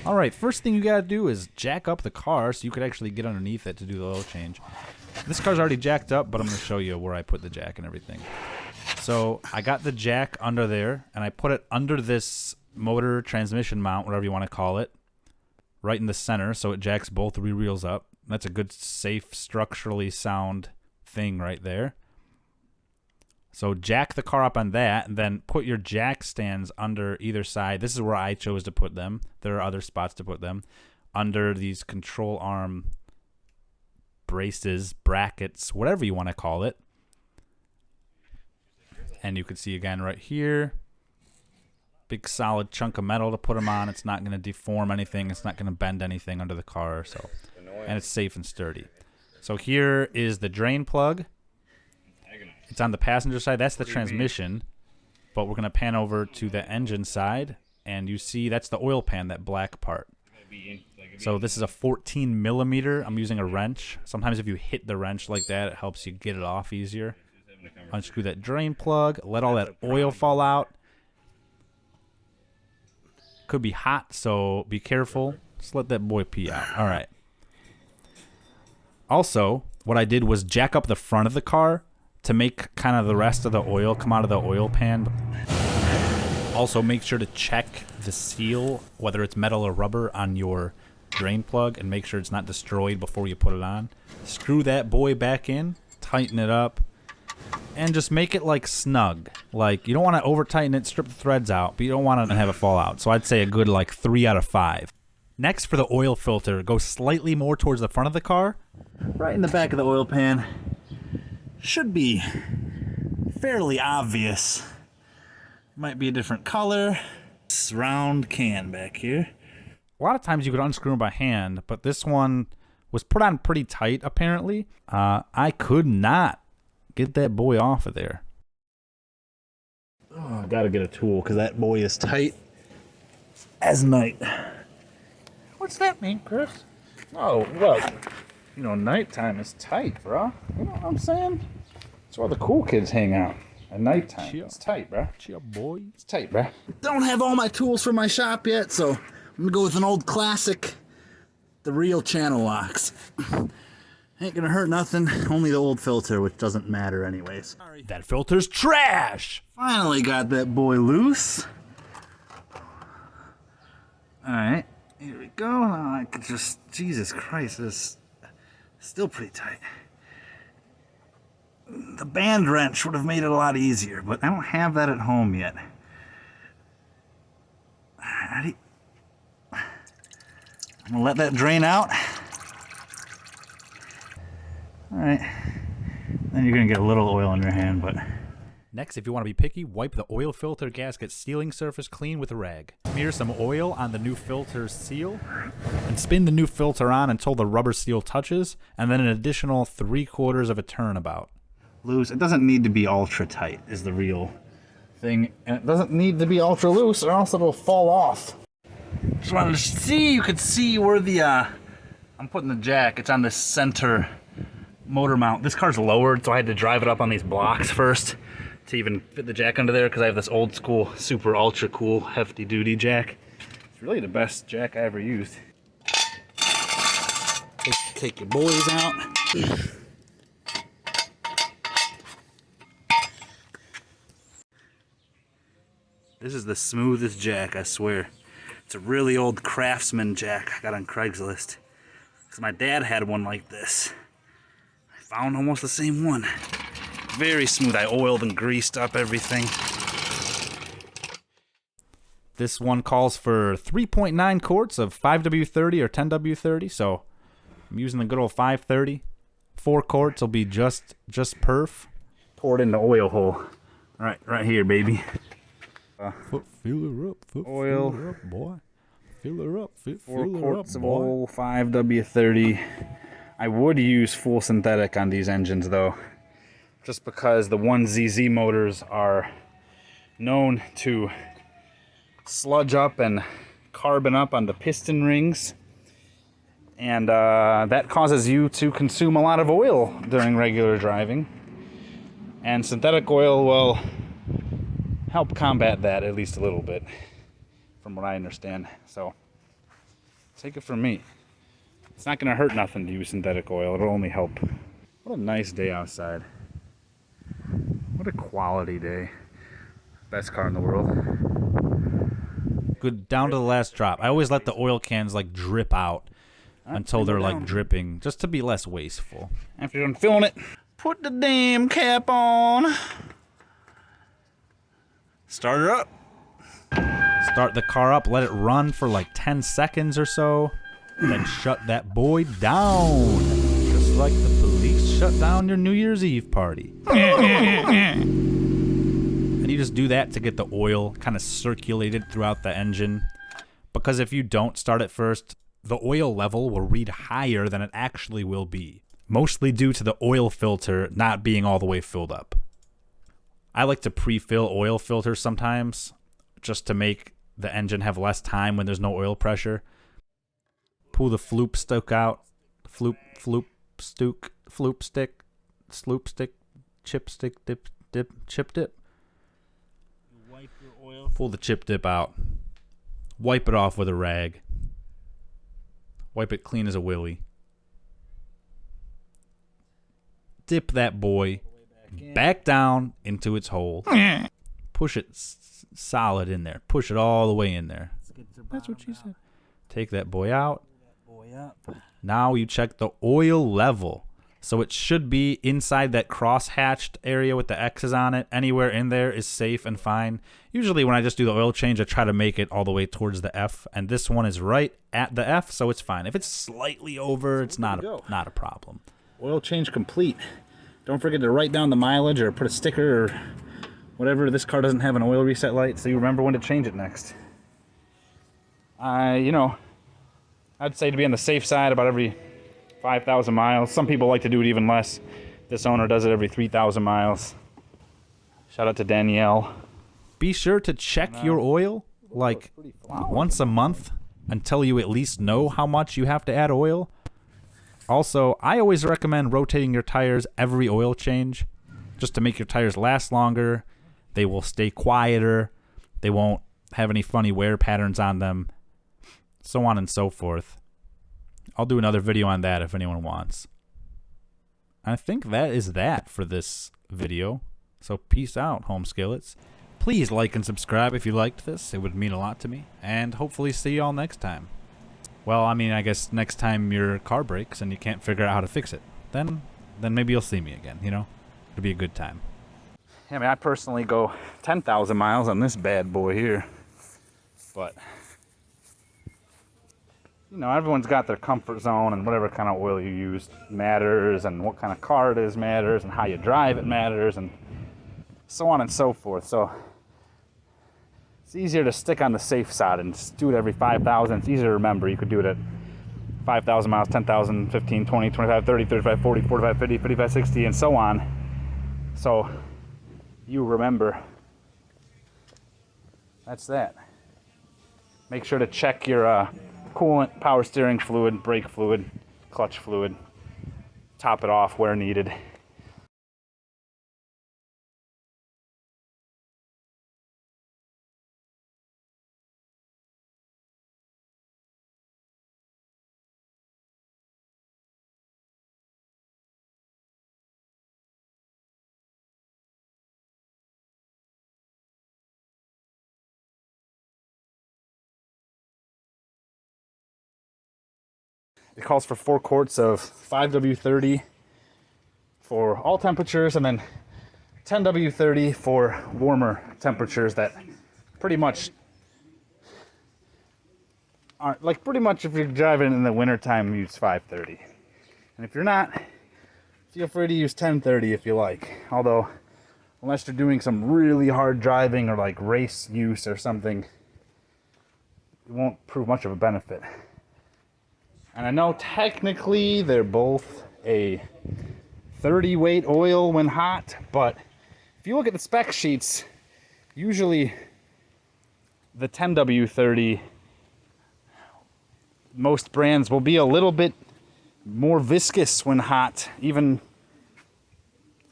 Alright, first thing you gotta do is jack up the car so you could actually get underneath it to do the oil change. This car's already jacked up, but I'm gonna show you where I put the jack and everything. So I got the jack under there, and I put it under this motor transmission mount, whatever you want to call it, right in the center, so it jacks both rear wheels up. That's a good, safe, structurally sound thing right there. So jack the car up on that, and then put your jack stands under either side. This is where I chose to put them. There are other spots to put them. Under these control arm braces, brackets, whatever you want to call it. And you can see again right here, big solid chunk of metal to put them on. It's not going to deform anything. It's not going to bend anything under the car. So, and it's safe and sturdy. So here is the drain plug. It's on the passenger side. That's the transmission. But we're going to pan over to the engine side. And you see that's the oil pan, that black part. So this is a 14 millimeter. I'm using a wrench. Sometimes if you hit the wrench like that, it helps you get it off easier. Unscrew that drain plug. Let all that oil fall out. Could be hot, so be careful. Just let that boy pee out. All right. Also, what I did was jack up the front of the car to make kind of the rest of the oil come out of the oil pan. Also, make sure to check the seal, whether it's metal or rubber, on your drain plug, and make sure it's not destroyed before you put it on. Screw that boy back in, tighten it up, and just make it like snug. Like, you don't want to over tighten it, strip the threads out, but you don't want to have it fall out. So I'd say a good like 3 out of 5. Next, for the oil filter, go slightly more towards the front of the car. Right in the back of the oil pan. Should be fairly obvious. Might be a different color. This round can back here. A lot of times you could unscrew them by hand, but this one was put on pretty tight apparently. I could not get that boy off of there. Oh, I gotta get a tool because that boy is tight as night. What's that mean, Chris? Oh, well, you know, nighttime is tight, bro. You know what I'm saying? That's where the cool kids hang out. At nighttime. Chill. It's tight, bro. Chill, boy. It's tight, bro. Don't have all my tools for my shop yet, so I'm gonna go with an old classic, the real channel locks. Ain't gonna hurt nothing, only the old filter, which doesn't matter anyways. Sorry. That filter's trash! Finally got that boy loose. Alright, here we go. Now I could just, Jesus Christ, this is still pretty tight. The band wrench would have made it a lot easier, but I don't have that at home yet. Alrighty. I'm gonna let that drain out. Alright. Then you're gonna get a little oil in your hand, but... Next, if you want to be picky, wipe the oil filter gasket sealing surface clean with a rag. Smear some oil on the new filter's seal, and spin the new filter on until the rubber seal touches, and then an additional 3/4 of a turn about. Loose. It doesn't need to be ultra tight is the real thing, and it doesn't need to be ultra loose or else it'll fall off. Just wanted to see, you could see where the I'm putting the jack. It's on the center motor mount. This car's lowered, so I had to drive it up on these blocks first to even fit the jack under there because I have this old school, super ultra cool, hefty duty jack. It's really the best jack I ever used. Take your boys out. This is the smoothest jack, I swear. It's a really old Craftsman jack I got on Craigslist. Because my dad had one like this. I found almost the same one. Very smooth. I oiled and greased up everything. This one calls for 3.9 quarts of 5W30 or 10W30, so I'm using the good old 530. 4 quarts will be just perf. Pour it in the oil hole. Right here, baby. Fill her up. Oil. Fill her up, boy. Fill her up. 4 quarts of oil, 5W30. I would use full synthetic on these engines, though. Just because the 1ZZ motors are known to sludge up and carbon up on the piston rings. And that causes you to consume a lot of oil during regular driving. And synthetic oil will help combat that at least a little bit, from what I understand. So Take it from me. It's not going to hurt nothing to use synthetic oil. It'll only help. What a nice day outside. What a quality day. Best car in the world. Good down to the last drop. I always let the oil cans like drip out until they're like dripping, just to be less wasteful. After you're done filling it, put the damn cap on. Start her up. Start the car up, let it run for like 10 seconds or so, then shut that boy down. Just like the police shut down your New Year's Eve party. And you just do that to get the oil kind of circulated throughout the engine. Because if you don't start it first, the oil level will read higher than it actually will be. Mostly due to the oil filter not being all the way filled up. I like to pre-fill oil filters sometimes, just to make the engine have less time when there's no oil pressure. Pull the floop stick out. Floop stick, chip stick, chip dip. Wipe your oil. Pull the chip dip out. Wipe it off with a rag. Wipe it clean as a willy. Dip that boy back down into its hole. Push it solid in there. Push it all the way in there. That's what she said. Take that boy out. Now you check the oil level. So it should be inside that cross-hatched area with the X's on it. Anywhere in there is safe and fine. Usually when I just do the oil change, I try to make it all the way towards the F. And this one is right at the F, so it's fine. If it's slightly over, it's not a problem. Oil change complete. Don't forget to write down the mileage or put a sticker or whatever. This car doesn't have an oil reset light, so you remember when to change it next. I'd say to be on the safe side about every 5,000 miles. Some people like to do it even less. This owner does it every 3,000 miles. Shout out to Danielle. Be sure to check your oil like once a month until you at least know how much you have to add oil. Also, I always recommend rotating your tires every oil change just to make your tires last longer. They will stay quieter. They won't have any funny wear patterns on them. So on and so forth. I'll do another video on that if anyone wants. I think that is that for this video. So peace out, home skillets. Please like and subscribe if you liked this. It would mean a lot to me. And hopefully see you all next time. Well, I mean, I guess next time your car breaks and you can't figure out how to fix it. Then maybe you'll see me again, you know? It'll be a good time. Yeah, I mean, I personally go 10,000 miles on this bad boy here. But you know, everyone's got their comfort zone, and whatever kind of oil you use matters, and what kind of car it is matters, and how you drive it matters, and so on and so forth. So it's easier to stick on the safe side and just do it every 5,000. It's easier to remember. You could do it at 5,000 miles, 10,000, 15, 20, 25, 30, 35, 40, 45, 50, 55, 60, and so on. So you remember. That's that. Make sure to check your coolant, power steering fluid, brake fluid, clutch fluid. Top it off where needed. It calls for 4 quarts of 5W30 for all temperatures, and then 10W30 for warmer temperatures that pretty much aren't, like pretty much if you're driving in the wintertime, use 530. And if you're not, feel free to use 1030 if you like. Although, unless you're doing some really hard driving or like race use or something, it won't prove much of a benefit. And I know technically they're both a 30 weight oil when hot, but if you look at the spec sheets, usually the 10W30, most brands will be a little bit more viscous when hot, even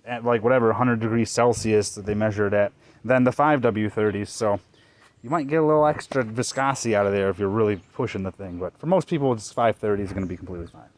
at like whatever 100 degrees Celsius that they measure it at, than the 5W30s. So You might get a little extra viscosity out of there if you're really pushing the thing, but for most people, it's 530 is going to be completely fine.